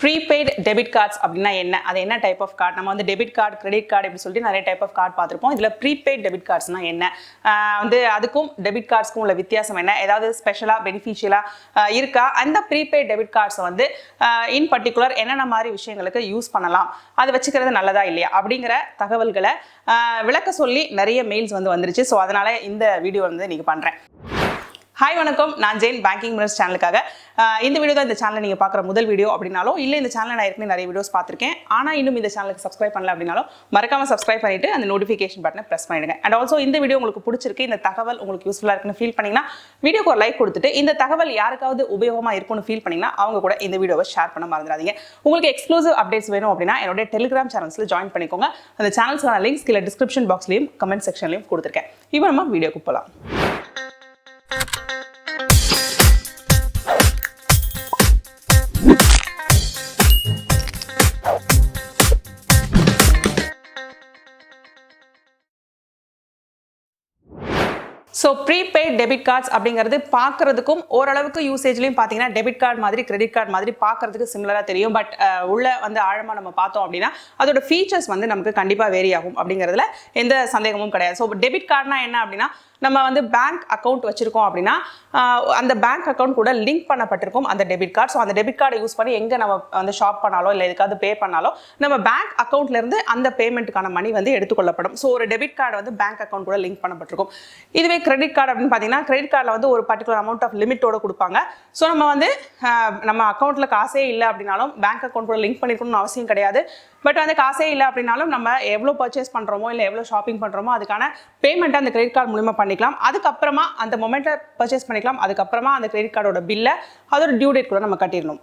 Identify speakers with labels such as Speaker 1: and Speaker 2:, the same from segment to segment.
Speaker 1: Prepaid debit cards அப்படினா என்ன அது என்ன டைப் ஆஃப் கார்டு நம்ம வந்து டெபிட் கார்டு கிரெடிட் கார்டு அப்படி சொல்லிட்டு நிறைய டைப் ஆஃப் கார்டு பார்த்திருப்போம் இதுல ப்ரீபெய்ட் டெபிட் கார்ட்ஸ்னா என்ன வந்து அதுக்கும் டெபிட் கார்ட்ஸ்க்கும் உள்ள வித்தியாசம் என்ன ஏதாவது ஸ்பெஷலா பெனிஃபிஷியலா இருக்கா அந்த ப்ரீபெய்ட் டெபிட் கார்ட்ஸ் வந்து இன் பர்టిక్యులர் என்னென்ன மாதிரி விஷயங்களுக்கு யூஸ் பண்ணலாம் அது வச்சுக்கிறது நல்லதா இல்லையா அப்படிங்கிற தகவல்களை விளக்க சொல்லி நிறைய மெயில்ஸ் வந்து வந்துருச்சு ஸோ அதனால இந்த வீடியோ வந்து நீங்க பண்றேன். ஹாய் வணக்கம், நான் ஜெயின் பேங்கிங் மினிட்ஸ் சேனலுக்காக இந்த வீடியோ தான் இந்த சேனலை நீங்கள் பார்க்குற முதல் வீடியோ அப்படின்னாலும் இல்லை இந்த சேனலில் நான் ஏற்கனவே நிறைய வீடியோஸ் பார்த்துருக்கேன் ஆனால் இன்னும் இந்த சேனலுக்கு சப்ஸ்கிரைப் பண்ணல அப்படின்னாலும் மறக்காமல் சப்ஸ்கிரைப் பண்ணிட்டு அந்த நோட்டிஃபிகேஷன் பட்டனை ப்ரெஸ் பண்ணிடுங்க. அண்ட் ஆல்சோ இந்த வீடியோ உங்களுக்கு பிடிச்சிருக்கு, இந்த தகவல் உங்களுக்கு யூஸ்ஃபுல்லாக இருக்குன்னு ஃபீல் பண்ணிங்கன்னா வீடியோக்கு ஒரு லைக் கொடுத்துட்டு இந்த தகவல் யாருக்காவது உபயோகமாக இருக்கும்னு ஃபீல் பண்ணிங்கன்னா அவங்க கூட இந்த வீடியோவை ஷேர் பண்ண மறந்துடாதீங்க. உங்களுக்கு எக்ஸ்க்ளூசிவ் அப்டேட்ஸ் வேணும் அப்படின்னா என்னோட டெலிகிராம் சேனல்ஸில் ஜாயின் பண்ணிக்கோங்க. அந்த சேனல்ஸான லிங்க்ஸ் கீழே டிஸ்கிரிப்ஷன் பாக்ஸ்லையும் கமெண்ட் செக்ஷன்லையும் கொடுத்துருக்கேன். இப்போ நம்ம வீடியோக்கு போகலாம். ஸோ ப்ரீபெய்ட் டெபிட் கார்ட்ஸ் அப்படிங்கிறது பார்க்கறதுக்கும் ஓரளவுக்கு யூசேஜ்லையும் பார்த்தீங்கன்னா டெபிட் கார்டு மாதிரி கிரெடிட் கார்டு மாதிரி பார்க்கறதுக்கு சிமிலராக தெரியும். பட் உள்ள வந்து ஆழமாக நம்ம பார்த்தோம் அப்படின்னா அதோட ஃபீச்சர்ஸ் வந்து நமக்கு கண்டிப்பாக வேரி ஆகும் அப்படிங்கிறதுல எந்த சந்தேகமும் கிடையாது. ஸோ டெபிட் கார்டுனா என்ன அப்படின்னா நம்ம வந்து பேங்க் அக்கௌண்ட் வச்சிருக்கோம் அப்படின்னா அந்த பேங்க் அக்கௌண்ட் கூட லிங்க் பண்ணப்பட்டிருக்கும் அந்த டெபிட் கார்டு. ஸோ அந்த டெபிட் கார்டை யூஸ் பண்ணி எங்கே நம்ம வந்து ஷாப் பண்ணாலோ இல்லை எதுக்காவது பே பண்ணாலோ நம்ம பேங்க் அக்கௌண்ட்லேருந்து அந்த பேமெண்ட்டுக்கான மணி வந்து எடுத்துக்கொள்ளப்படும். ஸோ ஒரு டெபிட் கார்டு வந்து பேங்க் அக்கௌண்ட் கூட லிங்க் பண்ணப்பட்டிருக்கும். இதுவே கிரெடிட் கார்டு அப்படின்னு பார்த்தீங்கன்னா கிரெடிட் கார்டில் வந்து ஒரு பர்டிகுலர் அமௌண்ட் ஆஃப் லிமிட்டோட கொடுப்பாங்க. ஸோ நம்ம வந்து நம்ம அக்கௌண்ட்டில் காசே இல்லை அப்படின்னாலும் பேங்க் அக்கௌண்ட் கூட லிங்க் பண்ணிக்கணும்னு அவசியம் கிடையாது. பட் வந்து காசே இல்லை அப்படின்னாலும் நம்ம எவ்வளோ பர்ச்சேஸ் பண்ணுறோமோ இல்லை எவ்வளோ ஷாப்பிங் பண்ணுறோமோ அதுக்கான பேமெண்ட்டை அந்த கிரெடிட் கார்டு மூலமாக பண்ணிக்கலாம். அதுக்கப்புறமா அந்த மொமெண்ட்டில் பர்ச்சேஸ் பண்ணிக்கலாம். அதுக்கப்புறமா அந்த கிரெடிட் கார்டோட பில்லை அதோட டியூ டேட் கூட நம்ம கட்டிடணும்.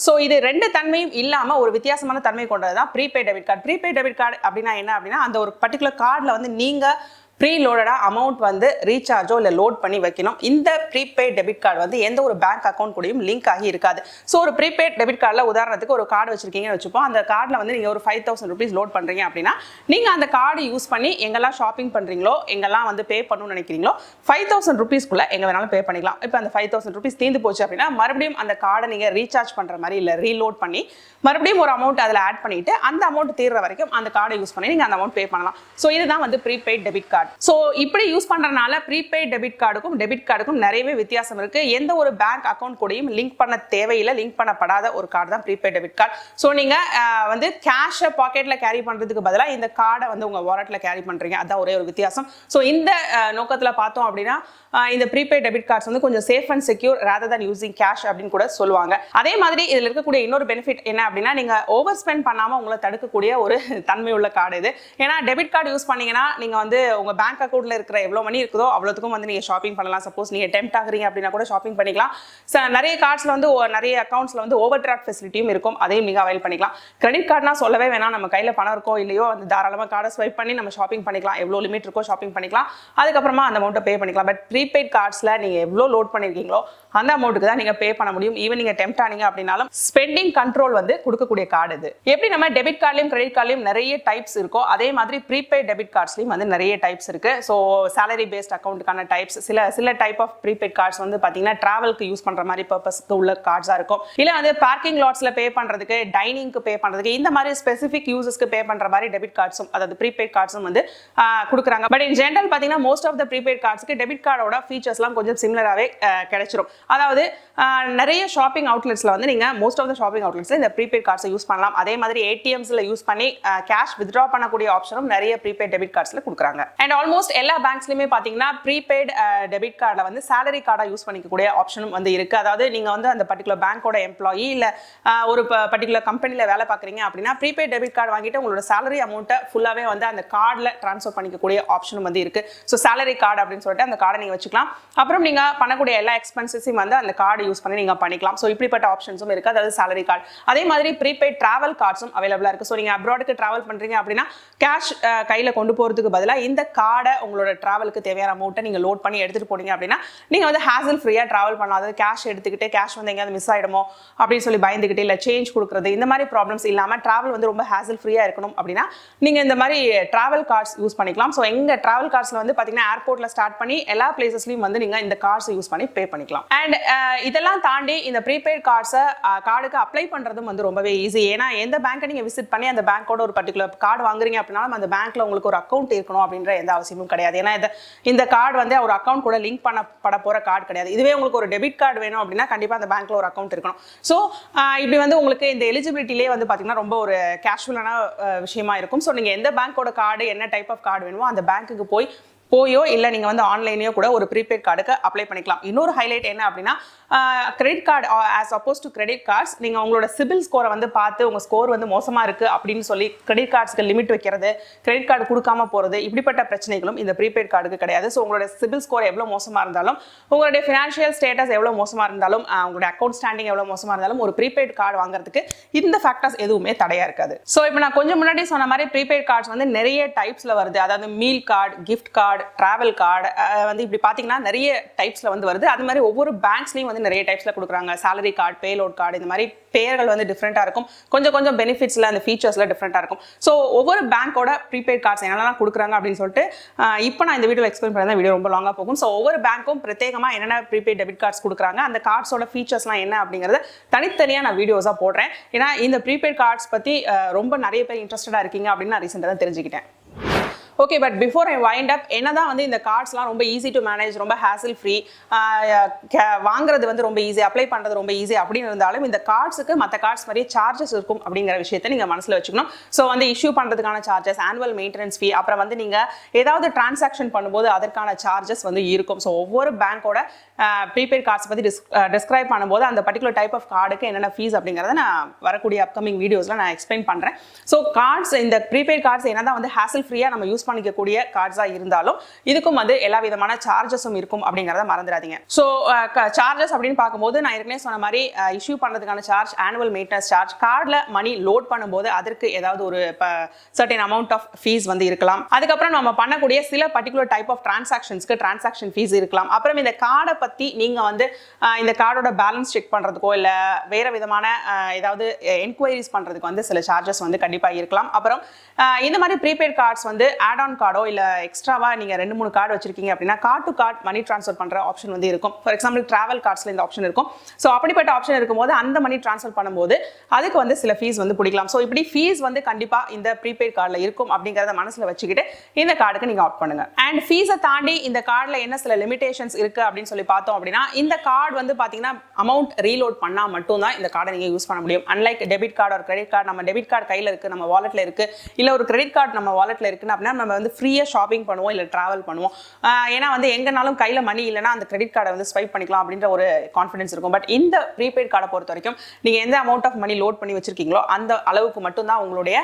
Speaker 1: ஸோ இது ரெண்டு தன்மையும் இல்லாமல் ஒரு வித்தியாசமான தன்மை கொண்டது தான் prepaid debit card. Prepaid debit card அப்படின்னா என்ன அப்படின்னா அந்த ஒரு பர்டிகுலர் கார்டில் வந்து நீங்கள் ப்ரீலோடடாக அமௌண்ட் வந்து ரீசார்ஜோ இல்லை லோட் பண்ணி வைக்கணும். இந்த ப்ரீபெய்ட் டெபிட் கார்டு வந்து எந்த ஒரு பேங்க் அக்கௌண்ட் கூடயும் லிங்க் ஆகி இருக்காது. ஸோ ஒரு ப்ரீபெய்ட் டெபிட் கார்டில் உதாரணத்துக்கு ஒரு கார்டு வச்சிருக்கீங்கன்னு வச்சுப்போம். அந்த கார்டில் வந்து நீங்கள் ஒரு 5000 rupees லோட் பண்ணுறீங்க அப்படின்னா நீங்கள் அந்த கார்டு யூஸ் பண்ணி எங்கெல்லாம் ஷாப்பிங் பண்ணுறீங்களோ எங்கெல்லாம் வந்து பே பண்ணணும்னு நினைக்கிறீங்களோ 5000 rupeesக்குள்ளே எங்கே வேணாலும் பே பண்ணிக்கலாம். இப்போ அந்த 5000 rupees தீர்ந்து போச்சு அப்படின்னா மறுபடியும் அந்த கார்டை நீங்கள் ரீசார்ஜ் பண்ணுற மாதிரி இல்லை ரீலோட் பண்ணி மறுபடியும் ஒரு அமௌண்ட் அதில் ஆட் பண்ணிட்டு அந்த அமௌண்ட் தீர்ற வரைக்கும் அந்த கார்டை யூஸ் பண்ணி நீங்கள் அந்த அமௌண்ட் பே பண்ணலாம். ஸோ இதுதான் வந்து ப்ரீபெய்ட் டெபிட் கார்டு. ஸோ இப்படி யூஸ் பண்றதுனால ப்ரீபெய்ட் டெபிட் கார்டுக்கும் டெபிட் கார்டுக்கும் நிறையவே வித்தியாசம் இருக்கு. எந்த ஒரு பேங்க் அக்கௌண்ட் கூடயும் லிங்க் பண்ண தேவையில்லை. லிங்க் பண்ணப்படாத ஒரு கார்டு தான் ப்ரீபெய்ட் டெபிட் கார்டு. ஸோ நீங்க வந்து கேஷை பாக்கெட்ல கேரி பண்றதுக்கு பதிலாக இந்த கார்டை வந்து உங்க வாலெட்ல கேரி பண்றீங்க. அதான் ஒரே ஒரு வித்தியாசம். ஸோ இந்த நோக்கத்தில் பார்த்தோம் அப்படின்னா இந்த ப்ரீபெய்ட் டெபிட் கார்ட்ஸ் வந்து கொஞ்சம் safe and secure rather than using cash அப்படின்னு கூட சொல்லுவாங்க. அதே மாதிரி இதில் இருக்கக்கூடிய இன்னொரு பெனிஃபிட் என்ன அப்படின்னா நீங்க ஓவர் ஸ்பெண்ட் பண்ணாம உங்களை தடுக்கக்கூடிய ஒரு தன்மை உள்ள கார்டு இது. ஏன்னா டெபிட் கார்டு யூஸ் பண்ணீங்கன்னா நீங்க வந்து உங்க பேங்க் அக்கௌண்ட்ல இருக்கிற எவ்வளோ மணி இருக்குதோ அவ்வளோத்துக்கும் வந்து நீங்கள் ஷாப்பிங் பண்ணலாம். சப்போஸ் நீங்கள் டெம்ப்ட் ஆகுறீங்க அப்படின்னா கூட ஷாப்பிங் பண்ணிக்கலாம். நிறைய கார்ட்ஸில் வந்து நிறைய அக்கௌண்ட்ஸில் வந்து ஓவர் டிராஃப்ட் ஃபெசிலிட்டியும் இருக்கும். அதையும் நீங்கள் அவைல் பண்ணிக்கலாம். கிரெடிட் கார்டுனா சொல்லவே வேணாம். நம்ம கையில் பணம் இருக்கோ இல்லையோ அந்த தாராளமாக கார்டை ஸ்வைப் பண்ணி நம்ம ஷாப்பிங் பண்ணிக்கலாம். எவ்வளோ லிமிட் இருக்கோ ஷாப்பிங் பண்ணிக்கலாம். அதுக்கப்புறமா அந்த அமௌண்ட்டை பே பண்ணிக்கலாம். பட் ப்ரீபெய்ட் கார்ட்ஸில் நீங்கள் எவ்வளோ லோட் பண்ணியிருக்கீங்களோ அந்த அமௌண்ட்டுக்கு தான் நீங்கள் பே பண்ண முடியும். ஈவன் நீங்கள் டெம்ப்ட் ஆனீங்க அப்படின்னாலும் ஸ்பெண்டிங் கண்ட்ரோல் வந்து கொடுக்கக்கூடிய கார்டு இது. எப்படி நம்ம டெபிட் கார்ட்லையும் கிரெடிட் கார்ட்லையும் நிறைய டைப்ஸ் இருக்கோ அதே மாதிரி ப்ரீபெய்ட் டெபிட் கார்ட்ஸ்லையும் வந்து நிறைய டைப்ஸ் இருக்கு. ஸோ salary based அக்கௌண்ட்டுக்கான டைப்ஸ் சில டைப் ஆஃப் ப்ரீபெய்ட் கார்ட்ஸ் வந்து பார்த்தீங்கன்னா டிராவலுக்கு யூஸ் பண்ணுற மாதிரி பர்பஸ்க்கு உள்ள கார்ட்ஸாக இருக்கும். இல்லை வந்து பார்க்கிங் லாட்ஸில் பே பண்ணுறதுக்கு டைனிங்க்கு பே பண்ணுறதுக்கு இந்த மாதிரி ஸ்பெசிஃபிக் யூசஸ்க்கு பே பண்ணுற மாதிரி டெபிட் கார்ட்ஸும் அதாவது ப்ரீபெய்ட் கார்ட்ஸும் வந்து கொடுக்குறாங்க. பட் இன் ஜென்ரல் பார்த்தீங்கன்னா மோஸ்ட் ஆஃப் த ப்ரீபெய்ட் கார்ட்ஸ்க்கு டெபிட் கார்டோட ஃபீச்சர்ஸ்லாம் கொஞ்சம் சிமிலராகவே கிடைச்சிரும். அதாவது நிறைய ஷாப்பிங் அவுட்லெட்ஸில் வந்து நீங்கள் மோஸ்ட் ஆஃப் த ஷாப்பிங் அவுட்லெட்ஸில் இந்த ப்ரீபெய்ட் கார்ட்ஸை யூஸ் பண்ணலாம். அதே மாதிரி ஏடிஎம்ஸில் யூஸ் பண்ணி கேஷ் வித்ட்ரா பண்ணக்கூடிய ஆப்ஷனும் நிறைய ப்ரீபெய்ட் டெபிட் கார்ட்ஸில் கொடுக்குறாங்க. அண்ட் ஆல்மோஸ்ட் எல்லா பேங்க்ஸ்லையுமே பார்த்தீங்கன்னா ப்ரீபெய்ட் டெபிட் கார்டில் வந்து சேலரி கார்டாக யூஸ் பண்ணிக்கக்கூடிய ஆப்ஷனும் வந்து இருக்குது. அதாவது நீங்கள் வந்து அந்த பர்டிகுலர் பேங்க்கோட எம்ப்ளாயி இல்லை ஒரு பர்டிகுலர் கம்பெனியில் வேலை பார்க்குறீங்க அப்படின்னா ப்ரீபெய்ட் டெபிட் கார்டு வாங்கிட்டு உங்களோட சேலரி அமௌண்ட்டை ஃபுல்லாகவே வந்து அந்த கார்டில் ட்ரான்ஸ்ஃபர் பண்ணிக்கக்கூடிய ஆப்ஷனும் வந்து இருக்குது. ஸோ சேலரி கார்டு அப்படின்னு சொல்லிட்டு அந்த கார்டை நீங்கள் வச்சுக்கலாம். அப்புறம் நீங்கள் பண்ணக்கூடிய எல்லா எக்ஸ்பென்சஸையும் வந்து அந்த கார்டு யூஸ் பண்ணி நீங்கள் பண்ணிக்கலாம். ஸோ இப்படிப்பட்ட ஆப்ஷன்ஸும் இருக்குது. அதாவது சேலரி கார்டு. அதே மாதிரி ப்ரீபெய்ட் டிராவல் கார்ட்ஸும் அவைலபிளாக இருக்குது. ஸோ நீங்கள் அப்ராடுக்கு ட்ராவல் பண்ணுறீங்க அப்படின்னா கேஷ் கையில் கொண்டு போகிறதுக்கு பதிலாக இந்த கார்டை உங்களோட டிராவலுக்கு தேவையான அமௌண்ட்டை நீங்கள் லோட் பண்ணி எடுத்துகிட்டு போனீங்க அப்படின்னா நீங்கள் வந்து ஹேசல் ஃப்ரீயாக ட்ராவல் பண்ணாது கேஷ் எடுத்துக்கிட்டு கேஷ் வந்து எங்கேயாவது மிஸ் ஆகிடுமோ அப்படின்னு சொல்லி பயந்துக்கிட்டு இல்லை சேஞ்ச் கொடுக்குறது இந்த மாதிரி ப்ராப்ளம்ஸ் இல்லாமல் ட்ராவல் வந்து ரொம்ப ஹேசல் ஃப்ரீயாக இருக்கணும் அப்படின்னா நீங்கள் இந்த மாதிரி ட்ராவல் கார்ட்ஸ் யூஸ் பண்ணிக்கலாம். ஸோ எங்கள் ட்ராவல் கார்ட்ஸில் வந்து பார்த்தீங்கன்னா ஏர்போர்ட்டில் ஸ்டார்ட் பண்ணி எல்லா பிளேசஸ்லையும் வந்து நீங்கள் இந்த கார்ட்ஸை யூஸ் பண்ணி பே பண்ணிக்கலாம். அண்ட் இதெல்லாம் தாண்டி இந்த ப்ரீபெய்ட் கார்டுக்கு அப்ளை பண்ணுறதும் வந்து ரொம்பவே ஈஸி. ஏன்னா எந்த பேங்க்கை நீங்கள் விசிட் பண்ணி அந்த பேங்க்கோட ஒரு பர்டிகுலர் கார்டு வாங்குறீங்க அப்படின்னா அந்த பேங்க்ல உங்களுக்கு ஒரு அக்கௌண்ட் இருக்கணும் அப்படின்ற எந்த அவசியமும் கிடையாது. ஏன்னா இந்த கார்டு வந்து ஒரு அக்கௌண்ட் கூட லிங்க் பண்ணப்பட போற கார்டு கிடையாது. இதுவே உங்களுக்கு ஒரு டெபிட் கார்டு வேணும் அப்படின்னா கண்டிப்பா அந்த பேங்க்ல ஒரு அக்கௌண்ட் இருக்கணும். ஸோ இப்படி வந்து உங்களுக்கு இந்த எலிஜிபிலிட்டிலே வந்து பார்த்தீங்கன்னா ரொம்ப ஒரு கேஷுவலான விஷயமா இருக்கும். ஸோ நீங்கள் எந்த பேங்க்கோட கார்டு என்ன டைப் ஆஃப் கார்டு வேணுமோ அந்த பேங்க்குக்கு போயோ இல்லை நீங்கள் வந்து ஆன்லைனையோ கூட ஒரு ப்ரீபெய்ட் கார்டுக்கு அப்ளை பண்ணிக்கலாம். இன்னொரு ஹைலைட் என்ன அப்படின்னா credit card as opposed to credit cards நீங்கள் உங்களோட சிபில் ஸ்கோரை வந்து பார்த்து உங்கள் ஸ்கோர் வந்து மோசமாக இருக்குது அப்படின்னு சொல்லி கிரெடிட் கார்ட்ஸ்க்கு லிமிட் வைக்கிறது, கிரெடிட் கார்டு கொடுக்காம போகிறது, இப்படிப்பட்ட பிரச்சனைகளும் இந்த ப்ரீபெய்ட் கார்டுக்கு கிடையாது. ஸோ உங்களோட சிபில் ஸ்கோர் எவ்வளோ மோசமாக இருந்தாலும், உங்களுடைய ஃபினான்ஷியல் ஸ்டேட்டஸ் எவ்வளோ மோசமாக இருந்தாலும், உங்களுடைய அக்கௌண்ட் ஸ்டாண்டிங் எவ்வளோ மோசமாக இருந்தாலும் ஒரு ப்ரீபெய்ட் கார்டு வாங்குறதுக்கு இந்த ஃபேக்டர்ஸ் எதுவுமே தடையாக இருக்காது. ஸோ இப்போ நான் கொஞ்சம் முன்னாடி சொன்ன மாதிரி ப்ரீபெய்ட் கார்ட்ஸ் வந்து நிறைய டைப்ஸில் வருது. அதாவது meal card, gift card, travel card வந்து இப்படி பார்த்தீங்கன்னா நிறைய டைப்ஸில் வந்து வருது. அது மாதிரி ஒவ்வொரு பேங்க்ஸ்லையும் வந்து நிறைய டைப்ஸில் கொடுக்குறாங்க. சேலரி கார்டு, பேலோட் கார்டு, இந்த மாதிரி பெயர்கள் வந்து டிஃப்ரெண்ட்டாக இருக்கும். கொஞ்சம் பெனிஃபிட்ஸில் அந்த ஃபீச்சர்ஸில் டிஃப்ரெண்ட்டாக இருக்கும். ஸோ ஒவ்வொரு பேங்க்கோட ப்ரீபெய்ட் கார்ட்ஸ் என்னெல்லாம் கொடுக்குறாங்க அப்படின்னு சொல்லிட்டு இப்போ நான் இந்த வீடியோ எக்ஸ்பிளைன் பண்ணி வீடியோ ரொம்ப லாங்காக போகும். ஸோ ஒவ்வொரு பேங்க்கும் பிரத்யேகமாக என்னென்ன ப்ரீபெய்ட் டெபிட் கார்ட்ஸ் கொடுக்குறாங்க, அந்த கார்ட்ஸோட ஃபீச்சர்ஸ்லாம் என்ன அப்படிங்கிறத தனித்தனியாக நான் வீடியோஸாக போடுறேன். ஏன்னா இந்த ப்ரீபெய்ட் கார்ட்ஸ் பற்றி ரொம்ப நிறைய பேர் இன்ட்ரெஸ்டடாக இருக்கீங்க அப்படின்னு நான் ரீசெண்டாக தான் தெரிஞ்சுக்கிட்டேன். Okay, but before I wind up, என்னதான் வந்து இந்த கார்ட்ஸ்லாம் ரொம்ப ஈஸி டு மேனேஜ், ரொம்ப ஹேசல் ஃப்ரீ, வாங்குறது வந்து ரொம்ப ஈஸி, அப்ளை பண்ணுறது ரொம்ப ஈஸி அப்படின்னு இருந்தாலும் இந்த கார்ட்ஸுக்கு மற்ற கார்ட்ஸ் மாதிரியே சார்ஜஸ் இருக்கும் அப்படிங்கிற விஷயத்தை நீங்கள் மனசில் வச்சுக்கணும். ஸோ வந்து இஷ்யூ பண்ணுறதுக்கான சார்ஜஸ், ஆனுவல் மெயின்டெனன்ஸ் ஃபீ, அப்புறம் வந்து நீங்கள் ஏதாவது டிரான்சாக்ஷன் பண்ணும்போது அதற்கான சார்ஜஸ் வந்து இருக்கும். ஸோ ஒவ்வொரு பேங்க்கோட ப்ரீபெய்ட் கார்ட்ஸ் பற்றி டிஸ்கிரைப் பண்ணும்போது அந்த பர்டிகுலர் டைப் ஆஃப் கார்டுக்கு என்னென்ன ஃபீஸ் அப்படிங்கிறத நான் வரக்கூடிய அப்கமிங் வீடியோஸில் நான் எக்ஸ்பிளைன் பண்ணுறேன். ஸோ கார்ட்ஸ், இந்த ப்ரீபெய்ட் கார்ட்ஸ் என்னதான் வந்து ஹேசல் ஃப்ரீயாக நம்ம யூஸ் பண்ணிக்கக்கூடிய கார்ட்ஸாக இருந்தாலும் இதுக்கும் வந்து எல்லா விதமான சார்ஜஸும் இருக்கும் அப்படிங்கிறத மறந்துடாதீங்க. ஸோ சார்ஜஸ் அப்படின்னு பார்க்கும்போது நான் ஏற்கனவே சொன்ன மாதிரி இஷ்யூ பண்ணுறதுக்கான சார்ஜ், ஆனுவல் மெயின்டெனன்ஸ் சார்ஜ், கார்டில் மணி லோட் பண்ணும்போது அதற்கு ஏதாவது ஒரு சர்டன் அமௌண்ட் ஆஃப் ஃபீஸ் வந்து இருக்கலாம். அதுக்கப்புறம் நம்ம பண்ணக்கூடிய சில பர்டிகுலர் டைப் ஆஃப் டிரான்சாக்ஷன்ஸ்க்கு டிரான்சாக்ஷன் ஃபீஸ் இருக்கலாம். அப்புறம் இந்த கார்டை பற்றி நீங்கள் வந்து இந்த கார்டோட பேலன்ஸ் செக் பண்ணுறதுக்கோ இல்லை வேறு விதமான ஏதாவது என்கொயரிஸ் பண்ணுறதுக்கு வந்து சில சார்ஜஸ் வந்து கண்டிப்பாக இருக்கலாம். அப்புறம் இந்த மாதிரி ப்ரீபெய்ட் கார்ட்ஸ் வந்து ஆட் ஆன் கார்டோ இல்லை எக்ஸ்ட்ராவாக நீங்கள் 2-3 கார்டு வச்சிருக்கீங்க அப்படின்னா card to card money transfer பண்ணுற ஆப்ஷன் வந்து இருக்கும். ஃபார் எக்ஸாம்பிள் டிராவல் கார்ட்ஸில் இந்த ஆப்ஷன் இருக்கும். ஸோ அப்படிப்பட்ட ஆப்ஷன் இருக்கும்போது அந்த மணி ட்ரான்ஸ்ஃபர் பண்ணும்போது அதுக்கு வந்து சில ஃபீஸ் வந்து பிடிக்கலாம். ஸோ இப்படி ஃபீஸ் வந்து கண்டிப்பாக இந்த ப்ரீபெய்ட் கார்டில் இருக்கும் அப்படிங்கிறத மனசில் வச்சுக்கிட்டு இந்த கார்டுக்கு நீங்கள் ஆப்ட் பண்ணுங்க. அண்ட் ஃபீஸை தாண்டி இந்த கார்டில் என்ன சில லிமிடேஷன்ஸ் இருக்குது அப்படின்னு சொல்லி பார்த்தோம் அப்படின்னா, இந்த கார்டு வந்து பார்த்தீங்கன்னா அமௌண்ட் ரீலோட் பண்ணால் மட்டும்தான் இந்த கார்டை நீங்கள் யூஸ் பண்ண முடியும். அன்லைக் டெபிட் கார்டு ஒரு கிரெடிட் கார்டு, நம்ம டெபிட் கார்டு கையில் இருக்குது, நம்ம வாலெட்டில் இருக்குது, இல்லை ஒரு கிரெடிட் கார்டு நம்ம வாலெட்டில் இருக்குன்னு அப்படின்னா நம்ம வந்து ஃப்ரீயாக ஷாப்பிங் பண்ணுவோம் இல்லை ட்ராவல் பண்ணுவோம். ஏன்னா வந்து எங்கனாலும் கையில் மணி இல்லைனா அந்த கிரெடிட் கார்டை வந்து ஸ்வைப் பண்ணிக்கலாம் அப்படின்ற ஒரு கான்ஃபிடன்ஸ் இருக்கும். பட் இந்த ப்ரீபெய்ட் கார்டை பொறுத்த வரைக்கும் நீங்கள் எந்த அமௌண்ட் ஆஃப் மணி லோட் பண்ணி வச்சிருக்கீங்களோ அந்த அளவுக்கு மட்டும்தான் உங்களுடைய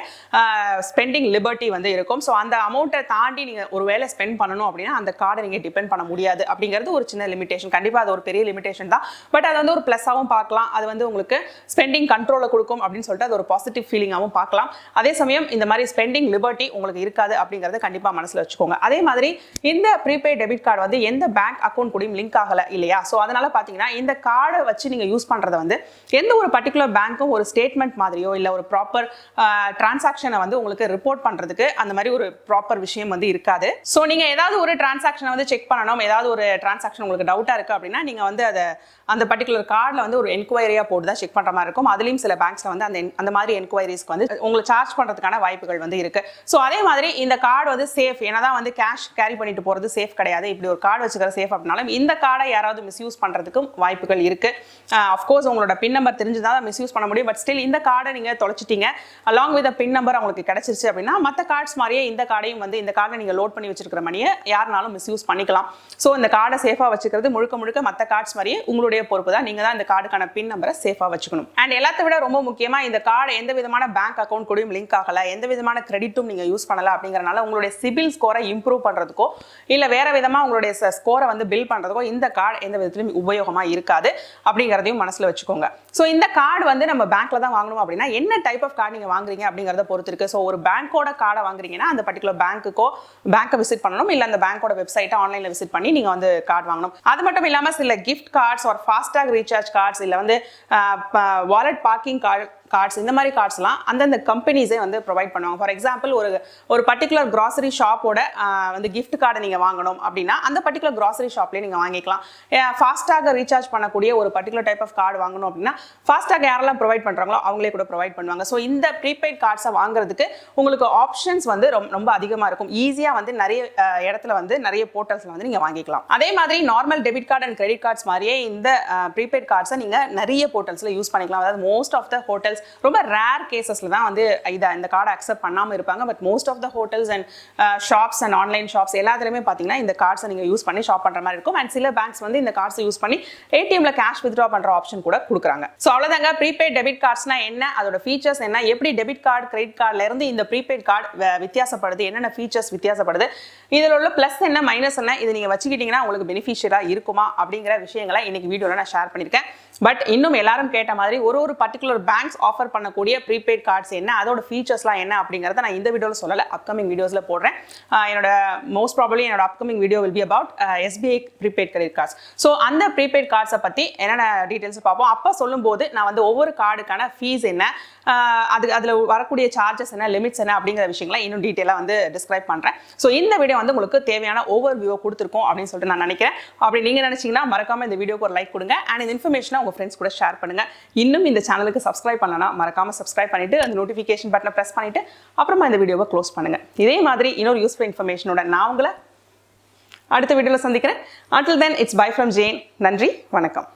Speaker 1: ஸ்பெண்டிங் லிபர்ட்டி வந்து இருக்கும். ஸோ அந்த அமௌண்ட்டை தாண்டி நீங்கள் ஒரு வேலை ஸ்பெண்ட் பண்ணணும் அப்படின்னா அந்த கார்டை நீங்கள் டிபெண்ட் பண்ண முடியாது அப்படிங்கிறது ஒரு சின்ன லிமிடேஷன். கண்டிப்பாக அது ஒரு பெரிய லிமிடேஷன் தான். பட் அது வந்து ஒரு ப்ளஸ்ஸாகவும் பார்க்கலாம். அது வந்து உங்களுக்கு ஸ்பெண்டிங் கண்ட்ரோலை கொடுக்கும் அப்படின்னு சொல்லிட்டு அது ஒரு பாசிட்டிவ் ஃபீலிங்காகவும் பார்க்கலாம். அதே சமயம் இந்த மாதிரி ஸ்பெண்டிங் லிபர்ட்டி உங்களுக்கு இருக்காது அப்படிங்கிறத கண்டிப்பாக மனசில் வச்சுக்கோங்க. அதே மாதிரி இந்த ப்ரீபெய்ட் டெபிட் கார்டு வந்து எந்த பேங்க் அக்கௌண்ட் கூடயும் லிங்க் ஆகலை இல்லையா? ஸோ அதனால பார்த்தீங்கன்னா இந்த கார்டை வச்சு நீங்கள் யூஸ் பண்ணுறதை வந்து எந்த ஒரு பர்டிகுலர் பேங்க்கும் ஒரு ஸ்டேட்மெண்ட் மாதிரியோ இல்லை ஒரு ப்ராப்பர் டிரான்சாக்ஷனை வந்து உங்களுக்கு ரிப்போர்ட் பண்ணுறதுக்கு அந்த மாதிரி ஒரு ப்ராப்பர் விஷயம் வந்து இருக்காது. ஸோ நீங்கள் ஏதாவது ஒரு டிரான்சாக்ஷனை வந்து செக் பண்ணணும், ஏதாவது ஒரு டிரான்சாக்ஷன் உங்களுக்கு டவுட்டாக இருக்குது அப்படின்னா நீங்கள் வந்து அதை அந்த பர்டிகுலர் கார்டில் வந்து ஒரு என்கொயரியாக போட்டு தான் செக் பண்ணுற மாதிரி இருக்கும். அதுலேயும் சில பேங்க்ஸில் வந்து அந்த மாதிரி என்கொயரிஸ்க்கு வந்து உங்களை சார்ஜ் பண்ணுறதுக்கான வாய்ப்புகள் வந்து இருக்குது. ஸோ அதே மாதிரி இந்த கார்டு வந்து சேஃப், ஏன்னா வந்து கேஷ் கேரி பண்ணிட்டு போகிறது சேஃப் கிடையாது. இப்படி ஒரு கார்டு வச்சுக்கிற சேஃப் அப்படின்னாலும் இந்த கார்டை யாராவது மிஸ்யூஸ் பண்ணுறதுக்கும் வாய்ப்புகள் இருக்குது. அஃப்கோர்ஸ் உங்களோட பின் நம்பர் தெரிஞ்சுதான் மிஸ்யூஸ் பண்ண முடியும். பட் ஸ்டில் இந்த கார்டை நீங்கள் தொலைச்சிட்டீங்க, அலாங் வித் பின் நம்பர் உங்களுக்கு கிடைச்சிருச்சு அப்படின்னா மற்ற கார்ட்ஸ் மாதிரியே இந்த கார்டையும் வந்து இந்த கார்டை நீங்கள் லோட் பண்ணி வச்சிருக்கிற மணியை யாருனாலும் மிஸ்யூஸ் பண்ணிக்கலாம். ஸோ இந்த கார்டை சேஃபாக வச்சுக்கிறது முழுக்க மற்ற கார்ட்ஸ் மாதிரியே உங்களுடைய பொறுப்பு தான். நீங்கள் தான் இந்த கார்டுக்கான பின் நம்பரை சேஃபாக வச்சுக்கணும். அண்ட் எல்லாத்தை விட ரொம்ப முக்கியமாக இந்த கார்டு எந்த விதமான பேங்க் அக்கௌண்ட் கூடயும் லிங்க் ஆகலை, எந்த விதமான கிரெடிட்டும் நீங்கள் யூஸ் பண்ணலை அப்படிங்கிறனால உங்களுடைய சிபில் ஸ்கோரை இம்ப்ரூவ் பண்றதுக்கோ இல்ல வேற விதமா உங்களுடைய ஸ்கோரை வந்து பில்ட் பண்றதுக்கோ இந்த கார்டு எந்த விதத்திலும் உபயோகமா இருக்காது அப்படிங்கறதையும் மனசுல வச்சுக்கோங்க. சோ இந்த கார்டு வந்து நம்ம பேங்க்ல தான் வாங்கணும் அப்படின்னா என்ன டைப் ஆஃப் கார்டு நீங்க வாங்குறீங்க அப்படிங்கறத பொறுத்து இருக்கு. சோ ஒரு பேங்கோட கார்டை வாங்குறீங்கன்னா அந்த பர்டிகுலர் பேங்கை விசிட் பண்ணணும், இல்ல அந்த பேங்கோட வெப்சைட்டை ஆன்லைன்ல விசிட் பண்ணி நீங்க வந்து கார்டு வாங்கணும். அது மட்டும் இல்லாம சில கிஃப்ட் கார்ட்ஸ் ஒரு ஃபாஸ்டாக் ரீசார்ஜ் கார்ட்ஸ் இல்ல வந்து வாலெட் பார்க்கிங் கார்ட்ஸ் இந்த மாதிரி கார்ட்ஸ்லாம் அந்தந்த கம்பெனிஸே வந்து ப்ரொவைட் பண்ணுவாங்க. ஃபார் எக்ஸாம்பிள் ஒரு பர்டிகுலர் கிராசரி ஷாப்போட வந்து கிஃப்ட் கார்டை நீங்கள் வாங்கணும் அப்படின்னா அந்த பர்டிகுலர் கிராசரி ஷாப்லேயே நீங்கள் வாங்கிக்கலாம். ஃபாஸ்டாக ரீசார்ஜ் பண்ணக்கூடிய ஒரு பர்டிகுலர் டைப் ஆஃப் கார்டு வாங்கணும் அப்படின்னா ஃபாஸ்டாக யாரெல்லாம் ப்ரொவைட் பண்ணுறாங்களோ அவங்களே கூட ப்ரொவைட் பண்ணுவாங்க. ஸோ இந்த ப்ரீபெய்ட் கார்ட்ஸை வாங்குறதுக்கு உங்களுக்கு ஆப்ஷன்ஸ் வந்து ரொம்ப அதிகமாக இருக்கும். ஈஸியாக வந்து நிறைய இடத்துல வந்து நிறைய போர்ட்டல்ஸில் வந்து நீங்கள் வாங்கிக்கலாம். அதே மாதிரி normal debit card and credit cards மாதிரியே இந்த ப்ரீபெய்ட் கார்ட்ஸை நீங்கள் நிறைய போர்ட்டல்ஸில் யூஸ் பண்ணிக்கலாம். அதாவது மோஸ்ட் ஆஃப் த ஹோட்டல்ஸ் ரொம்ப ரேர் கேசஸ்ல தான் வந்து இந்த கார்டை அக்செப்ட் பண்ணாம இருப்பாங்க. But most of the hotels and shops and online shops எல்லாத்துலயுமே பாத்தீங்கன்னா இந்த கார்ட்ஸை நீங்க யூஸ் பண்ணி ஷாப் பண்ற மாதிரி இருக்கும். அண்ட் சில பேங்க்ஸ் வந்து இந்த கார்ட்ஸை யூஸ் பண்ணி ஏடிஎம்ல கேஷ் வித்ட்ரா பண்ற ஆப்ஷன் கூட கொடுக்குறாங்க. ஸோ அவ்வளவுதாங்க ப்ரீபெய்ட் டெபிட் கார்ட்ஸ்னா என்ன, அதோட ஃபீச்சர்ஸ் என்ன, எப்படி டெபிட் கார்டு கிரெடிட் கார்டுல இருந்து இந்த ப்ரீபெய்ட் கார்டு வித்தியாசப்படுது, என்னென்ன ஃபீச்சர்ஸ் வித்தியாசப்படுது, இதில் உள்ள பிளஸ் என்ன மைனஸ் என்ன, இதை நீங்க வச்சுக்கிட்டீங்கன்னா உங்களுக்கு பெனிஃபிஷியலா இருக்குமா அப்படிங்கிற விஷயங்களை இன்னைக்கு வீடியோல நான் ஷேர் பண்ணியிருக்கேன். பட் இன்னும் எல்லாரும் கேட்ட மாதிரி ஒரு பர்டிகுலர் பேங்க்ஸ் ஆஃபர் பண்ணக்கூடிய ப்ரீபெய்ட் கார்ட்ஸ் என்ன, அதோட ஃபீச்சர்ஸ்லாம் என்ன அப்படிங்கறத நான் இந்த வீடியோல சொல்லல, அப்கமிங் வீடியோஸ்ல போடுறேன். என்னோட மோஸ்ட் ப்ராபபிலி என்னோட upcoming video will be about SBI prepaid credit cards. So அந்த ப்ரீபெய்ட் கார்ட்ஸை பத்தி என்னென்ன டீடைல்ஸ் பார்ப்போம். அப்போ சொல்லும்போது நான் வந்து ஒவ்வொரு கார்டுக்கான ஃபீஸ் என்ன, அதுல வரக்கூடிய சார்ஜஸ் என்ன, லிமிட்ஸ் என்ன அப்படிங்கிற விஷயங்களை இன்னும் டீட்டெயிலாக வந்து டிஸ்கிரைப் பண்றேன். ஸோ இந்த வீடியோ வந்து உங்களுக்கு தேவையான ஓவர் வியூ கொடுத்துருக்கோம் அப்படின்னு சொல்லிட்டு நான் நினைக்கிறேன். அப்படி நீங்க நினைச்சீங்கன்னா மறக்காம இந்த வீடியோக்கு ஒரு லைக் கொடுங்க அண்ட் இந்த இன்ஃபர்மேஷனை உங்க ஃப்ரெண்ட்ஸ் கூட ஷேர் பண்ணுங்க. இன்னும் இந்த சேனலுக்கு சப்ஸ்கிரைப் பண்ணனா மறக்காம சப்ஸ்கிரைப் பண்ணிட்டு அந்த நோட்டிஃபிகேஷன் பட்டனை பிரஸ் பண்ணிட்டு அப்புறமா இந்த வீடியோவை க்ளோஸ் பண்ணுங்க. இதே மாதிரி இன்னொரு யூஸ்ஃபுல் இன்ஃபர்மேஷனோட நான் உங்களை அடுத்த வீடியோல சந்திக்கிறேன். Until then, it's bye from Jane. நன்றி, வணக்கம்.